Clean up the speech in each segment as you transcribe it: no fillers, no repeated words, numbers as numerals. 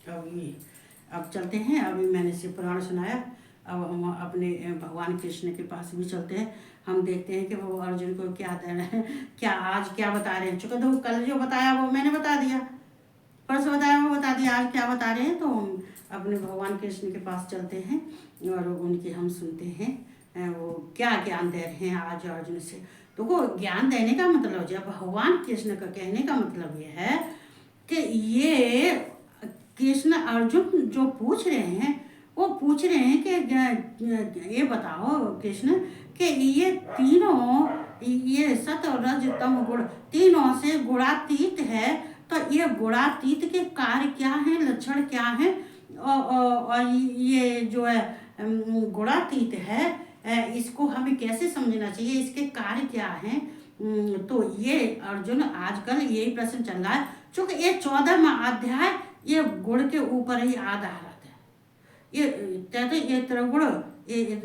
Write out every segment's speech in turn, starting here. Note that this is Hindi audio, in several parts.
अभी अब चलते हैं। अभी मैंने शिव पुराण सुनाया, अब हम अपने भगवान कृष्ण के पास भी चलते हैं। हम देखते हैं कि वो अर्जुन को क्या दे रहे हैं, क्या आज क्या बता रहे हैं। चूँकि तो कल जो बताया वो मैंने बता दिया, परसों बताया वो बता दिया, आज क्या बता रहे हैं। तो हम अपने भगवान कृष्ण के पास चलते हैं और उनकी हम सुनते हैं वो क्या ज्ञान दे रहे हैं आज अर्जुन से। तो वो ज्ञान देने का मतलब, जब भगवान कृष्ण का कहने का मतलब ये है कि ये कृष्ण अर्जुन जो पूछ रहे हैं, वो पूछ रहे हैं कि ये बताओ कृष्ण कि ये तीनों, ये सत रज तम गुण तीनों से गुणातीत है, तो ये गुणातीत के कार्य क्या हैं, लक्षण क्या हैं, और ये जो है गुणातीत है, इसको हमें कैसे समझना चाहिए, इसके कार्य क्या हैं। तो ये अर्जुन आजकल यही प्रश्न चल रहा है, चूंकि ये 14वां अध्याय ये गुण के ऊपर ही आधारित है। ये कहते ये त्रिगुण, ये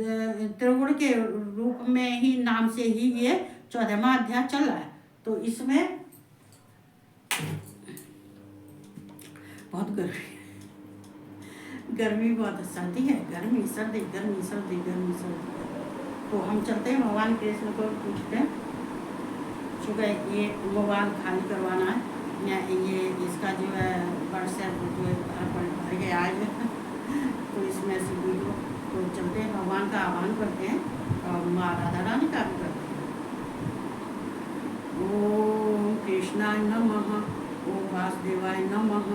त्रिगुण के रूप में ही, नाम से ही ये 14वां अध्याय चल रहा है। तो इसमें बहुत गर्मी बहुत सर्दी है, गर्मी सर्दी गर्मी सर्दी गर्मी सर्दी। तो हम चलते हैं भगवान कृष्ण को पूछते हैं, चूँकि ये मोबाइल खाली करवाना है, या ये इसका जो है व्हाट्सएप जो भर गया है तो इसमें से वीडियो। तो चलते हैं, भगवान का आह्वान करते हैं और माँ राधा रानी का भी करते हैं। ओम कृष्णाय नमः, ओम वासुदेवाय नमः,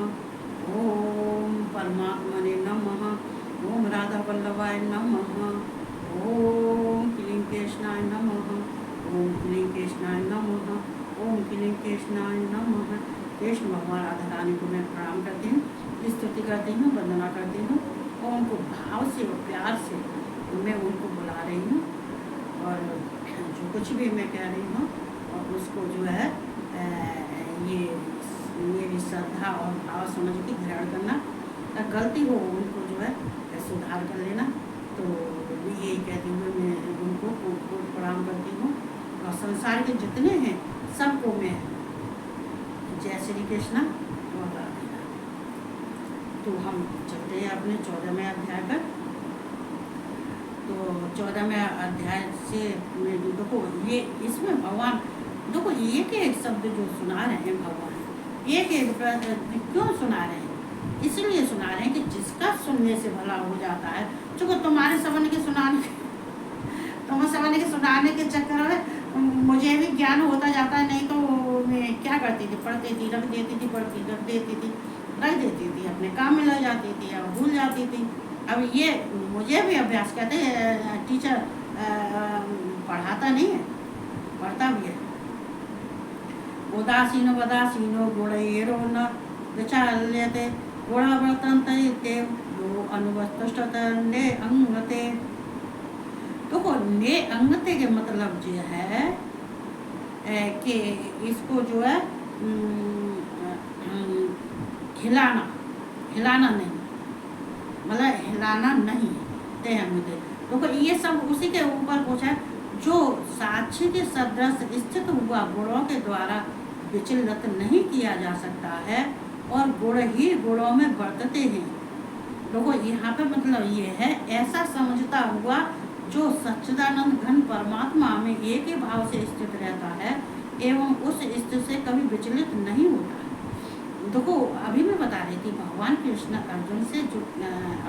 ओम परमात्मने नमः, ओम राधा वल्लभाय नमः, ओम क्लीं कृष्णाय नमः, ओम क्लीं कृष्णाय नमः, ओम क्लीं कृष्णाय नमः। कृष्ण भगवान राधा रानी को मैं प्रणाम करती हूँ, स्तुति करती हूँ, वंदना करती हूँ, और उनको भाव से और प्यार से मैं उनको बुला रही हूँ, और जो कुछ भी मैं कह रही हूँ और उसको जो है ये मेरी श्रद्धा और भाव समझ के ग्रहण करना, गलती हो उनको जो है सुधार कर लेना। तो यही कहती हूँ, मैं उनको प्रणाम करती हूँ, और संसार के जितने हैं सबको मैं जय श्री कृष्ण और राधे राधे। तो हम चलते हैं अपने 14वें अध्याय पर। तो 14वें अध्याय से देखो, ये इसमें भगवान देखो एक एक शब्द जो सुना रहे हैं भगवान, एक एक क्यों सुना रहे हैं, इसलिए सुना रहे हैं कि जिसका सुनने से भला हो जाता है। चूँकि तुम्हारे समझ के सुनाने के चक्कर में मुझे भी ज्ञान होता जाता है, नहीं तो मैं क्या करती थी, पढ़ती थी, रख देती थी, पढ़ती रख देती थी, रख देती थी, अपने काम में लग जाती थी और भूल जाती थी। अब ये मुझे भी अभ्यास कहते हैं, टीचर पढ़ाता नहीं है, पढ़ता भी है। उदासीनो वदासीनो गुणैरो न विचाल्यते, गुणवर्तन्ते ते यो अनुवस्तुष्टते ने अंगते। तो ने अंगते के मतलब जो है कि इसको जो है हिलाना नहीं, मतलब हिलाना नहीं ते अंगते। तो ये सब उसी के ऊपर पूछा, जो साक्षी के सदृश स्थित हुआ गुणों के द्वारा विचलित नहीं किया जा सकता है, और गुण ही गुणों में बरतते हैं। देखो यहाँ पे मतलब ये है, ऐसा समझता हुआ जो सच्चिदानंद घन परमात्मा में एक ही भाव से स्थित रहता है एवं उस स्थिति से कभी विचलित नहीं होता है। देखो अभी मैं बता रही थी, भगवान कृष्ण अर्जुन से जो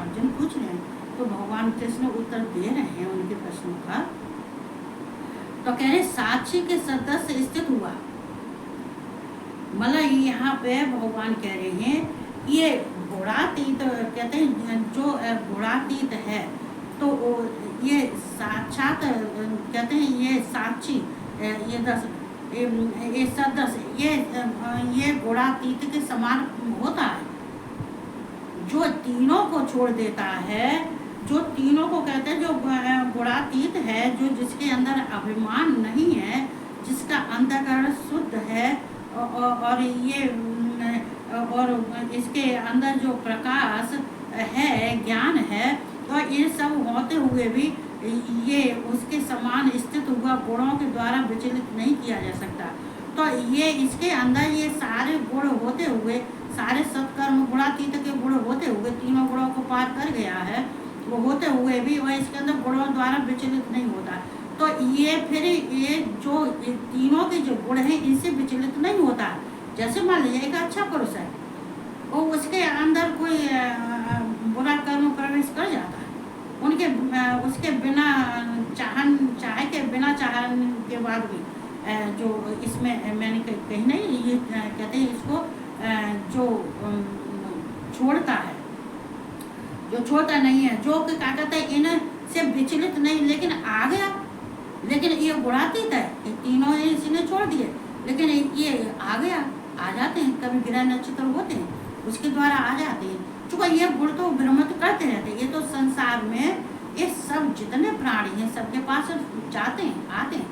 अर्जुन पूछ रहे हैं, तो भगवान कृष्ण उत्तर दे रहे हैं उनके प्रश्नों का। तो कह रहे साक्षी के सदस्य स्थित हुआ, मतलब यहाँ पे भगवान कह रहे हैं ये गुणातीत, कहते हैं जो गुणातीत है, तो ये साक्षात कहते हैं, ये साक्षी, ये दस, ये सदस्य, ये गुणातीत के समान होता है, जो तीनों को छोड़ देता है, जो तीनों को कहते हैं जो गुणातीत है, जो जिसके अंदर अभिमान नहीं है, जिसका अंतःकरण शुद्ध है, और ये और इसके अंदर जो प्रकाश है, ज्ञान है, तो ये सब होते हुए भी ये उसके समान स्थित हुआ गुणों के द्वारा विचलित नहीं किया जा सकता। तो ये इसके अंदर ये सारे गुण होते हुए, सारे सत्कर्म गुणातीत के गुण होते हुए, तीनों गुणों को पार कर गया है, वो होते हुए भी वह इसके अंदर गुणों द्वारा विचलित नहीं होता। तो ये फिर ये जो तीनों के जो गुण हैं इनसे विचलित नहीं होता। जैसे मान लीजिए एक अच्छा पुरुष है और उसके अंदर कोई बुरा कर्म प्रवेश कर जाता है, उनके उसके बिना चाहे के बिना चाहने के बाद भी जो इसमें मैंने कहीं नहीं, ये कहते हैं इसको जो छोड़ता है, जो छोड़ता नहीं है, जो कि क्या कहते हैं इनसे विचलित नहीं, लेकिन आ गया, लेकिन ये गुणातीत है, ये तीनों इसने छोड़ दिए, लेकिन ये आ गया, आ जाते हैं, कभी ग्रह नक्षत्र होते हैं उसके द्वारा आ जाते हैं। चूंकि ये गुण तो भ्रमित करते रहते हैं, ये तो संसार में ये सब जितने प्राणी हैं सबके पास जाते हैं आते हैं,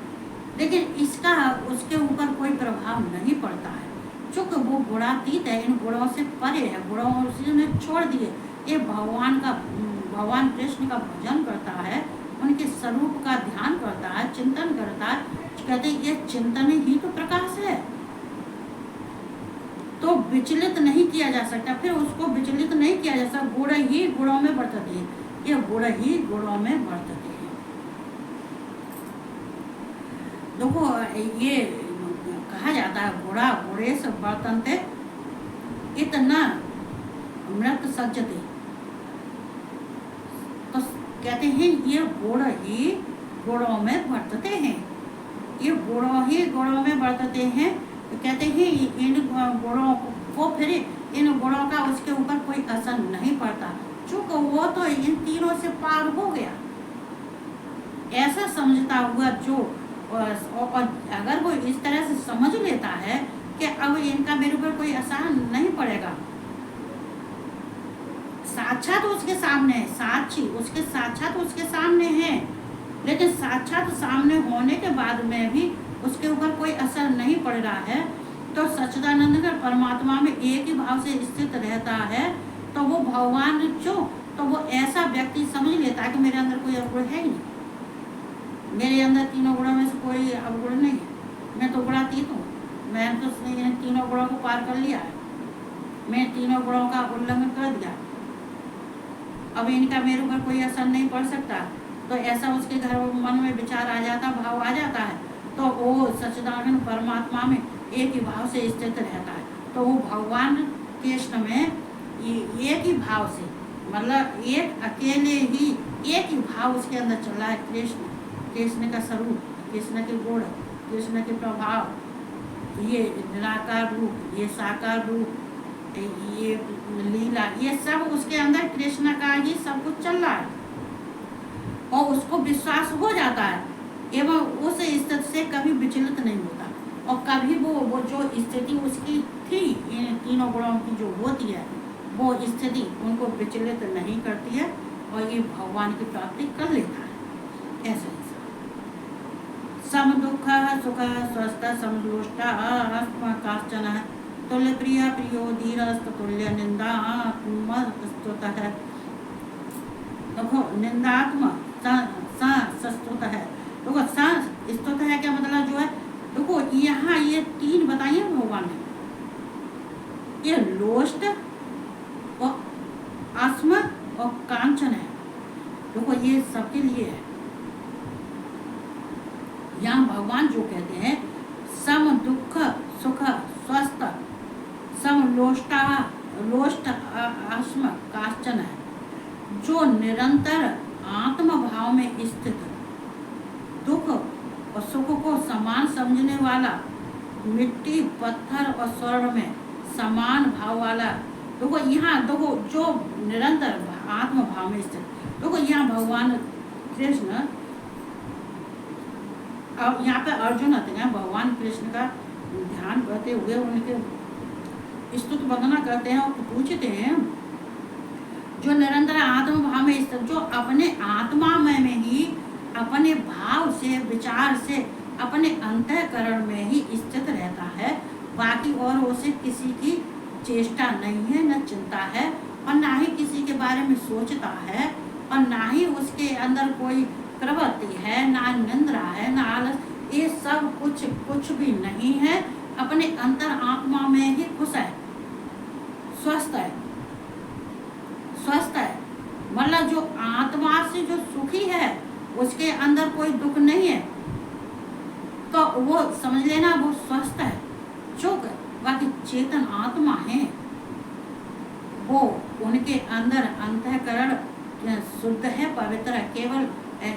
लेकिन इसका उसके ऊपर कोई प्रभाव नहीं पड़ता है, चूंकि वो गुणातीत है, इन गुणों से परे है, गुणों उसने छोड़ दिए। ये भगवान कृष्ण का भजन करता है, उनके स्वरूप का ध्यान करता है, चिंतन करता है, कहते हैं ये चिंतन ही तो प्रकाश है, तो विचलित नहीं किया जा सकता, फिर उसको विचलित नहीं किया जा सकता। गुण ही गुणों में वर्तते हैं, ये गुण ही गुणों में वर्तते हैं। देखो ये कहा जाता है गुणा गुणेश वर्तन्ते इतना मृत सज्जते, तो कहते हैं ये गुण ही गुणों में वर्तते हैं, ये गुणों ही गुणों में वर्तते हैं। तो कहते हैं इन गुणों को फिर इन गुणों का उसके ऊपर कोई असर नहीं पड़ता, चूंकि वो तो इन तीनों से पार हो गया, ऐसा समझता हुआ जो, और अगर वो इस तरह से समझ लेता है कि अब इनका मेरे ऊपर कोई असर नहीं पड़ेगा, साक्षात उसके सामने है, साक्षी उसके साक्षात उसके सामने है, लेकिन साक्षात सामने होने के बाद में भी उसके ऊपर कोई असर नहीं पड़ रहा है, तो सच्चिदानंद परमात्मा में एक ही भाव से स्थित रहता है, तो वो भगवान जो, तो वो ऐसा व्यक्ति समझ लेता है कि मेरे अंदर कोई अवगुण है ही नहीं, मेरे अंदर तीनों गुणों में से कोई अवगुण नहीं है, मैं तो गुणातीत हूँ, मैं तो तीनों गुणों को पार कर लिया है, मैं तीनों गुणों का उल्लंघन कर दिया, अब इनका मेरे ऊपर कोई असर नहीं पड़ सकता। तो ऐसा उसके घर मन में विचार आ जाता, भाव आ जाता है, तो वो सच्चिदानंद परमात्मा में एक ही भाव से स्थित रहता है, तो वो भगवान कृष्ण में एक ही भाव से, मतलब एक अकेले ही एक ही भाव उसके अंदर चल रहा है, कृष्ण का स्वरूप, कृष्ण के गुण, कृष्ण के प्रभाव, ये निराकार रूप, ये साकार रूप, ये लीला, ये सब उसके अंदर कृष्ण का ही सब कुछ चल रहा है, और उसको विश्वास हो जाता है, एवं उस स्थिति से कभी विचलित नहीं होता, और कभी वो जो स्थिति उसकी थी इन तीनों गुणों की जो होती है, वो स्थिति उनको विचलित नहीं करती है, और ये भगवान की प्राप्ति कर लेता है। ऐसा सम दुख सुख स्वस्थ समलोष्ट काश्चन तुल्य प्रिय प्रियो धीरस्तुल्य निंदा स्तुत है। देखो निंदात्म स्तुत है, देखो स्तुत है क्या मतलब जो है, देखो यहाँ ये तीन बताइए भगवान ने, ये लोष्ट और अस्म और कांचन है, देखो ये सबके लिए है। यहाँ भगवान जो कहते हैं सम दुख सुख स्वस्थ सम लोष्ट अस्म काश्चन है, जो निरंतर आत्म भाव में स्थित दुख और सुख को समान समझने वाला, मिट्टी पत्थर और स्वर्ण में समान भाव वाला, देखो यहाँ देखो जो निरंतर आत्म भाव में स्थित, देखो यहाँ भगवान कृष्ण, अब यहाँ पे अर्जुन आते हैं, भगवान कृष्ण का ध्यान करते हुए उनके स्तुति वंदना करते हैं और पूछते हैं, जो निरंतर आत्म भाव में स्थित, जो अपने आत्मा में ही अपने भाव से विचार से अपने अंतःकरण में ही स्थित रहता है, बाकी और उसे किसी की चेष्टा नहीं है, न चिंता है, और ना ही किसी के बारे में सोचता है, और ना ही उसके अंदर कोई प्रवृत्ति है, ना निंद्रा है, ना आलस, ये सब कुछ भी नहीं है, अपने अंतर आत्मा में ही खुश है, स्वस्थ है, मतलब जो आत्मा से जो सुखी है उसके अंदर कोई दुख नहीं है, तो वो समझ लेना वो स्वस्थ है। जो बाकी चेतन आत्मा है वो उनके अंदर अंतःकरण शुद्ध है, पवित्र है, केवल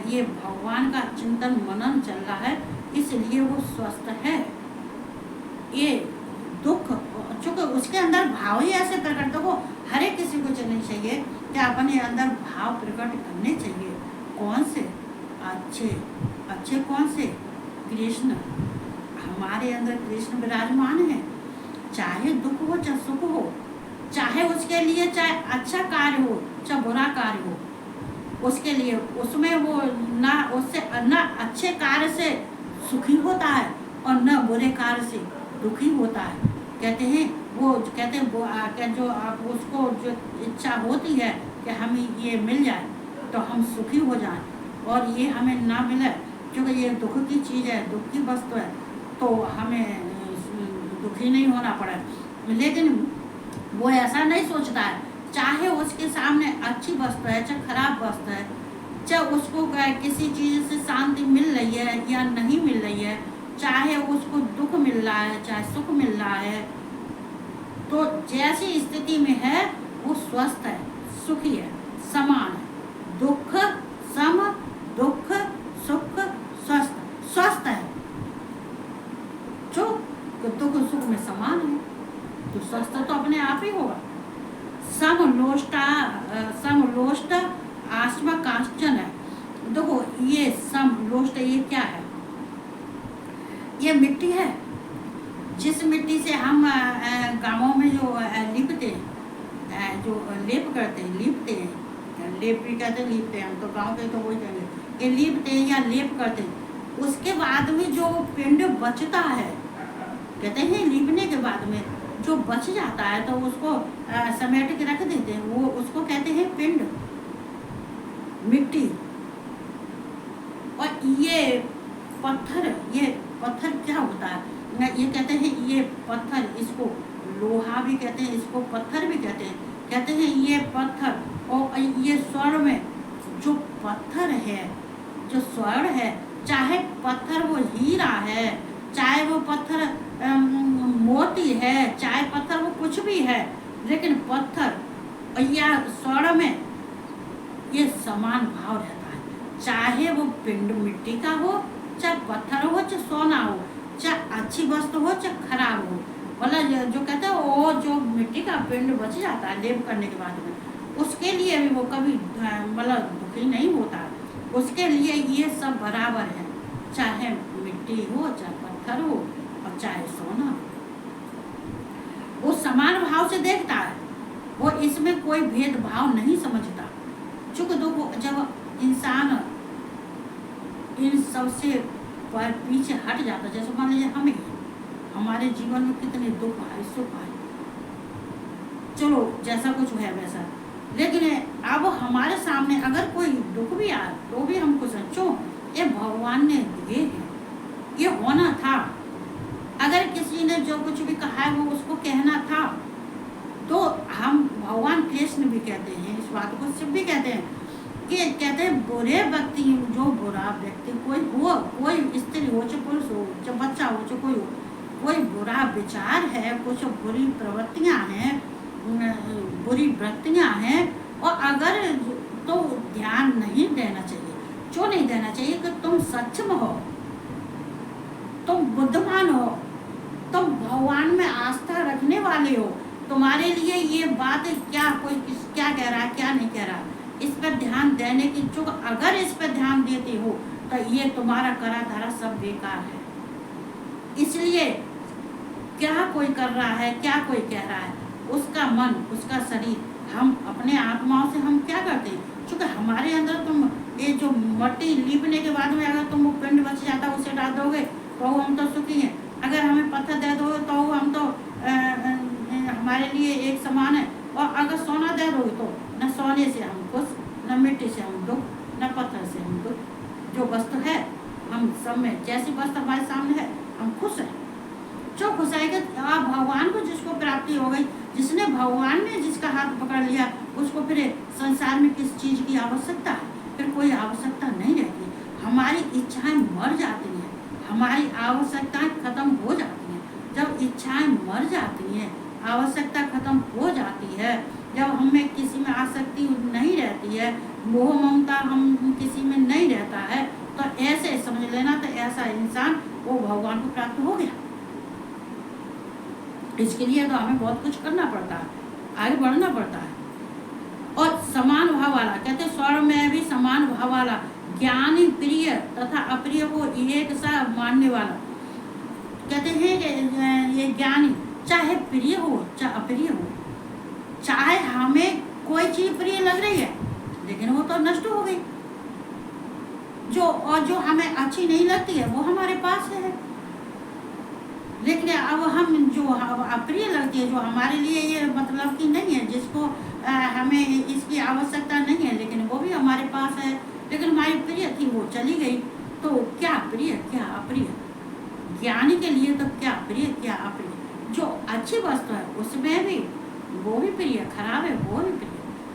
ये भगवान का चिंतन मनन चल रहा है, इसलिए वो स्वस्थ है। ये दुख चूंकि उसके अंदर भाव ही ऐसे प्रकट, देखो हर एक किसी को चलनी चाहिए कि अपने अंदर भाव प्रकट करने चाहिए। कौन से अच्छे? अच्छे कौन से? कृष्ण। हमारे अंदर कृष्ण विराजमान है, चाहे दुख हो चाहे सुख हो, चाहे उसके लिए चाहे अच्छा कार्य हो चाहे बुरा कार्य हो, उसके लिए उसमें वो ना उससे ना अच्छे कार्य से सुखी होता है और न बुरे कार्य से दुखी होता है। कहते हैं वो जो आप उसको जो इच्छा होती है कि हमें ये मिल जाए तो हम सुखी हो जाएं, और ये हमें ना मिले क्योंकि ये दुख की चीज़ है, दुख की वस्तु है, तो हमें दुखी नहीं होना पड़े। लेकिन वो ऐसा नहीं सोचता है, चाहे उसके सामने अच्छी वस्तु है चाहे खराब वस्तु है, चाहे उसको किसी चीज़ से शांति मिल रही है या नहीं मिल रही है, चाहे उसको दुख मिल रहा है चाहे सुख मिल रहा है, तो जैसी स्थिति में है वो स्वस्थ है, सुखी है, समान है। दुख सम, दुख सुख स्वस्थ है। जो दुख सुख में समान है तो स्वस्थ तो अपने आप ही होगा। समलोष्ट आत्मा कांचन है। देखो ये समलोष्ट ये क्या है? ये मिट्टी है, जिस मिट्टी से हम गाँवों में जो लिपते हैं, जो लेप करते हैं, लीपते हैं, लेप भी कहते हैं, लीपते हैं, हम तो गाँव के तो वही कहेंगे, ये लीपते हैं या लेप करते हैं। उसके बाद में जो पिंड बचता है, कहते हैं लीपने के बाद में जो बच जाता है तो उसको समेट के रख देते हैं, वो उसको कहते हैं पिंड, मिट्टी। और ये पत्थर क्या होता है? ये कहते हैं ये पत्थर, इसको लोहा भी कहते हैं, इसको पत्थर भी कहते हैं। कहते हैं ये पत्थर और ये स्वर्ण में जो पत्थर है, जो स्वर्ण है, चाहे पत्थर वो हीरा है, चाहे वो पत्थर मोती है, चाहे पत्थर वो कुछ भी है, लेकिन पत्थर या स्वर्ण में ये समान भाव रहता है। चाहे वो पिंड मिट्टी का हो, चाहे पत्थर हो, चाहे सोना हो, चाहे अच्छी वस्तु हो चाहे खराब हो, मतलब जो कहते हैं वो जो मिट्टी का पिंड बच जाता है लेप करने के बाद में, उसके लिए भी वो कभी मतलब दुखी नहीं होता। उसके लिए ये सब बराबर है, चाहे मिट्टी हो चाहे पत्थर हो और चाहे सोना हो, वो समान भाव से देखता है, वो इसमें कोई भेदभाव नहीं समझता। चूंकि देखो जब इंसान इन सबसे पर पीछे हट जाता, जैसे मान लीजिए हमें हमारे जीवन में कितने दुख आए सुख आए, चलो जैसा कुछ है वैसा, लेकिन अब हमारे सामने अगर कोई दुख भी आए तो भी हम कुछ सोचो ये भगवान ने दिए हैं, ये होना था। अगर किसी ने जो कुछ भी कहा है वो उसको कहना था, तो हम भगवान कृष्ण भी कहते हैं इस बात को, शिव भी कहते हैं कि कहते हैं बुरे व्यक्ति, जो बुरा व्यक्ति कोई हो, कोई स्त्री हो चाहे पुरुष हो चाहे बच्चा हो चाहे कोई हो, कोई बुरा विचार है, कुछ बुरी प्रवृत्तियां हैं, बुरी वृत्तियां हैं, और अगर तो ध्यान नहीं देना चाहिए। क्यों नहीं देना चाहिए? कि तुम सक्षम हो, तुम बुद्धिमान हो, तुम भगवान में आस्था रखने वाले हो, तुम्हारे लिए ये बात क्या कोई क्या कह रहा है क्या नहीं कह रहा, इस पर ध्यान देने की, जो अगर इस पर ध्यान देते हो तो ये तुम्हारा करा धरा सब बेकार है। इसलिए क्या कोई कर रहा है क्या कोई कह रहा है, उसका मन उसका शरीर, हम अपने आत्माओं से हम क्या करते हैं, क्योंकि हमारे अंदर तुम ये जो मट्टी लीपने के बाद में अगर तुम पिंड बच जाता उसे डाल दोगे तो हम तो सुखी हैं, अगर हमें पत्थर दे दोगे तो हम तो हमारे लिए एक समान है, और अगर सोना दे दोगे तो न सोने से हम खुश, न मिट्टी से हम दुख, न पत्थर से हम दुख। जो वस्तु है हम सब में, जैसी वस्तु हमारे सामने है हम खुश हैं। जो खुश है कि आप भगवान को जिसको प्राप्ति हो गई, जिसने भगवान ने जिसका हाथ पकड़ लिया, उसको फिर संसार में किस चीज़ आवश्यकता है, फिर कोई आवश्यकता नहीं रहती। हमारी इच्छाएं मर जाती हैं, हमारी आवश्यकताएं खत्म हो जाती हैं। जब इच्छाएं मर जाती हैं, आवश्यकता खत्म हो जाती है, जब हमें किसी में आसक्ति नहीं रहती है, मोह ममता हम किसी में नहीं रहता है, तो ऐसे समझ लेना, तो ऐसा इंसान वो भगवान को प्राप्त हो गया। इसके लिए तो हमें बहुत कुछ करना पड़ता है, आगे बढ़ना पड़ता है। और समान भाव वाला, कहते स्वर्ग में भी समान भाव वाला, ज्ञानी प्रिय तथा अप्रिय को एक सा मानने वाला। कहते हैं कि ये ज्ञानी चाहे प्रिय हो चाहे अप्रिय हो, चाहे हमें कोई चीज प्रिय लग रही है लेकिन वो तो नष्ट हो गई, जो हमें अच्छी नहीं लगती है वो हमारे पास है, लेकिन अब हम जो अप्रिय लगती है, जो हमारे लिए ये मतलब की नहीं है, जिसको हमें इसकी आवश्यकता नहीं है, लेकिन वो भी हमारे पास है, लेकिन हमारी प्रिय थी वो चली गई। तो क्या प्रिय क्या अप्रिय, ज्ञानी के लिए तो क्या प्रिय क्या अप्रिय। जो अच्छी वस्तु है उसमें भी वो भी प्रिय, खराब है वो भी प्रिय।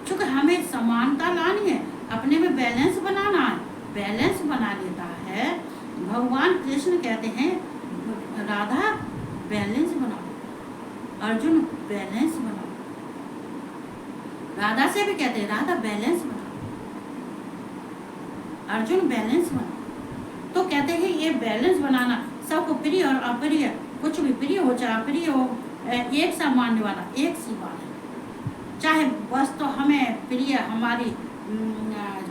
क्योंकि हमें समानता लानी है, अपने में बैलेंस बनाना है, बैलेंस बना लेता है। भगवान कृष्ण कहते हैं राधा बैलेंस बनाओ, अर्जुन बैलेंस बनाओ, राधा से भी कहते हैं राधा बैलेंस बनाओ, अर्जुन बैलेंस बनाओ। तो कहते हैं ये बैलेंस बनाना, सबको प्रिय और अप्रिय, कुछ भी प्रिय हो चाहे अप्रिय हो, एक सा मानने वाला एक सी बात है। चाहे वस्तु हमें प्रिय हमारी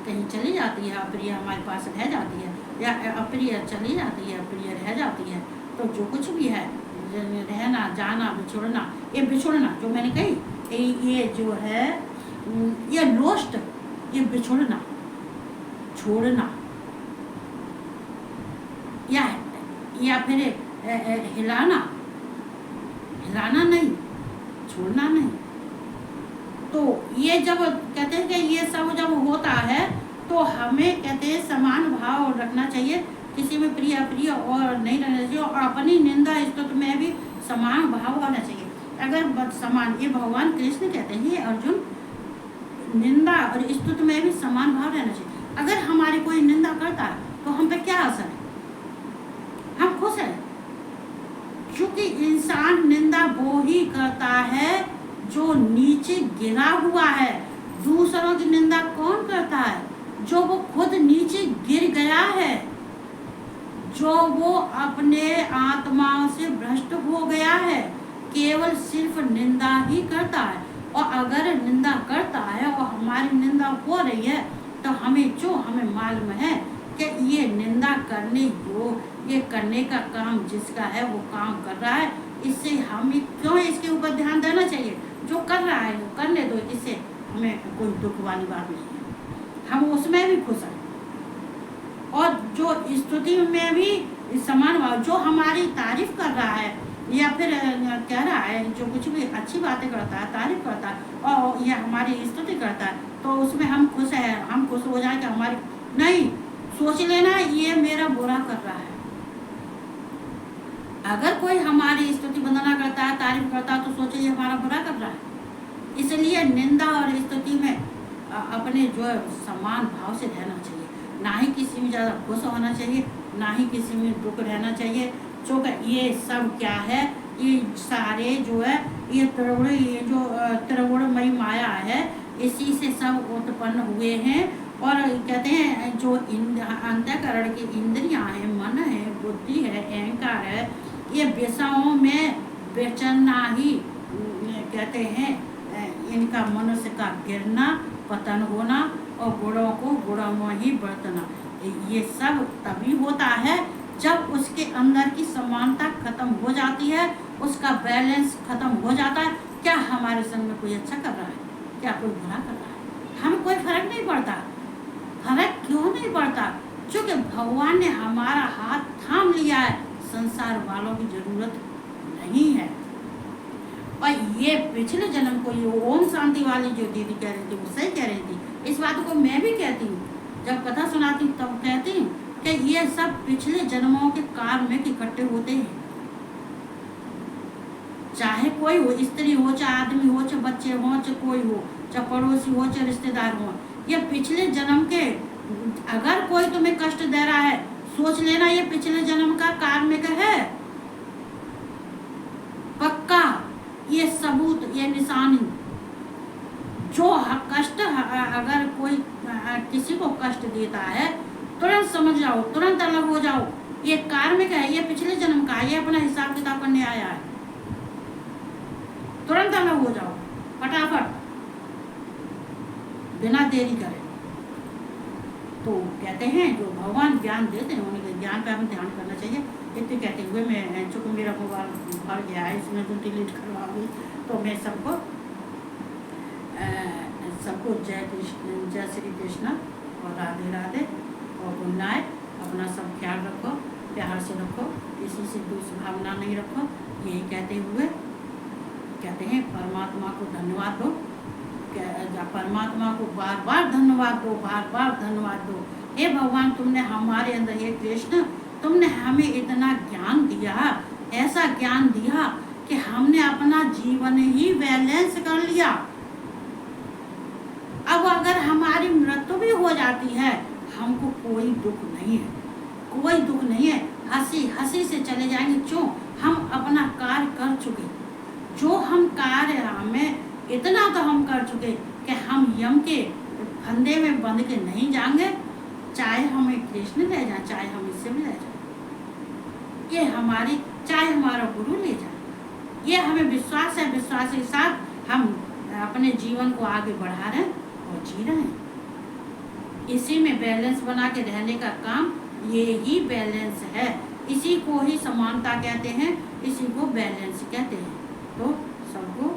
कहीं चली जाती है, अप्रिय हमारे पास रह जाती है, या अप्रिय चली जाती है अप्रिय रह जाती है, तो जो कुछ भी है रहना जाना बिछुड़ना, ये बिछुड़ना जो मैंने कही, ये जो है ये लोस्ट, ये बिछुड़ना छोड़ना, या फिर हिलाना नहीं, छोड़ना नहीं। तो ये जब कहते हैं कि ये सब जब होता है तो हमें कहते हैं समान भाव रखना चाहिए, किसी में प्रिय अप्रिय और नहीं रहना चाहिए, और अपनी निंदा स्तुति में भी समान भाव होना चाहिए। अगर समान, ये भगवान कृष्ण कहते हैं ये अर्जुन, निंदा और स्तुति में भी समान भाव रहना चाहिए। अगर हमारी कोई निंदा करता है तो हम पे क्या असर है, हम खुश हैं, क्योंकि इंसान निंदा वो ही करता है जो नीचे गिरा हुआ है। दूसरों की निंदा कौन करता है, जो वो खुद नीचे गिर गया है, जो वो अपने आत्माओं से भ्रष्ट हो गया है, केवल सिर्फ निंदा ही करता है। और अगर निंदा करता है और हमारी निंदा हो रही है तो हमें मालूम है कि ये निंदा ये करने का काम जिसका है वो काम कर रहा है, इससे हमें क्यों इसके ऊपर ध्यान देना चाहिए। जो कर रहा है वो करने दो, इससे हमें कोई दुख वाली बात नहीं है, हम उसमें भी खुश हैं। और जो स्तुति में भी समान भाव, जो हमारी तारीफ कर रहा है या फिर कह रहा है, जो कुछ भी अच्छी बातें करता है, तारीफ करता है और या हमारी स्तुति करता है, तो उसमें हम खुश हैं, हम खुश हो जाए कि हमारी नहीं सोच लेना ये मेरा बुरा कर रहा है। अगर कोई हमारी स्तुति वंदना करता है, तारीफ करता है, तो सोचे ये हमारा बुरा कर रहा है। इसलिए निंदा और स्तुति में अपने जो समान भाव से रहना चाहिए, ना ही किसी में ज़्यादा खुश होना चाहिए, ना ही किसी में दुख रहना चाहिए। क्योंकि ये सब क्या है, ये सारे जो है ये जो त्रिगुणमयी माया है, इसी से सब उत्पन्न हुए हैं। और कहते हैं जो अंतःकरण की इंद्रियां हैं, मन है, बुद्धि है, अहंकार है, ये विषयों में बेचैना ही कहते हैं इनका मनुष्य का गिरना, पतन होना और गुणों को गुणों में ही बरतना। ये सब तभी होता है जब उसके अंदर की समानता खत्म हो जाती है, उसका बैलेंस खत्म हो जाता है। क्या हमारे संग में कोई अच्छा कर रहा है, क्या कोई बुरा कर रहा है, हमें कोई फर्क नहीं पड़ता। फर्क क्यों नहीं पड़ता, क्योंकि भगवान ने हमारा हाथ थाम लिया है, संसार वालों की जरूरत नहीं है। और ये पिछले जन्म को ये ओम शांति वाली जो दीदी कह रही थी वो सही कह रही थी। इस बात को मैं भी कहती हूँ, जब कथा सुनाती हूँ तब कहती हूँ कि ये सब पिछले जन्मों के कार्य में इकट्ठे होते हैं। चाहे कोई हो, स्त्री हो चाहे आदमी हो, चाहे बच्चे हो चाहे कोई हो, चाहे पड़ोसी हो चाहे रिश्तेदार हो, ये पिछले जन्म के, अगर कोई तुम्हें कष्ट दे रहा है सोच लेना ये पिछले जन्म का कार्मिक है, पक्का। ये सबूत, ये निशानी, जो कष्ट, अगर कोई किसी को कष्ट देता है तुरंत समझ जाओ, तुरंत अलग हो जाओ, ये कार्मिक है, ये पिछले जन्म का, ये अपना हिसाब किताब करने आया है। तुरंत अलग हो जाओ फटाफट, बिना देरी करे। तो कहते हैं जो भगवान ज्ञान देते हैं उनके ज्ञान पे हमें ध्यान करना चाहिए। इतने कहते हुए मैं, चूँकि मेरा मोबाइल भर गया है, इसमें जो डिलीट करवा गई, तो मैं सबको जय कृष्ण, जय श्री कृष्ण और राधे राधे और गुड नाइट। अपना सब ख्याल रखो, प्यार से रखो, किसी से दुष्भावना नहीं रखो। यही कहते हुए कहते हैं परमात्मा को धन्यवाद दो, परमात्मा को बार बार धन्यवाद दो, बार बार धन्यवाद दो। हे भगवान, तुमने हमारे अंदर, हे कृष्ण, तुमने हमें इतना ज्ञान दिया, ऐसा ज्ञान दिया कि हमने अपना जीवन ही बैलेंस कर लिया। अब अगर हमारी मृत्यु भी हो जाती है हमको कोई दुख नहीं है, कोई दुख नहीं है। हंसी हंसी से चले जाएंगे, क्यों? हम अपना कार्य कर चुके, जो हम कार्य, हमें इतना तो हम कर चुके कि हम यम के फंदे में बंध के नहीं जाएंगे, चाहे हमें कृष्ण ले जाए, चाहे हम इससे भी ले जाए, ये हमारी, चाहे हमारा गुरु ले जाए, ये हमें विश्वास है। विश्वास के साथ हम अपने जीवन को आगे बढ़ा रहे हैं और जी रहे हैं। इसी में बैलेंस बना के रहने का काम, ये ही बैलेंस है। इसी को ही समानता कहते हैं, इसी को बैलेंस कहते हैं। तो सबको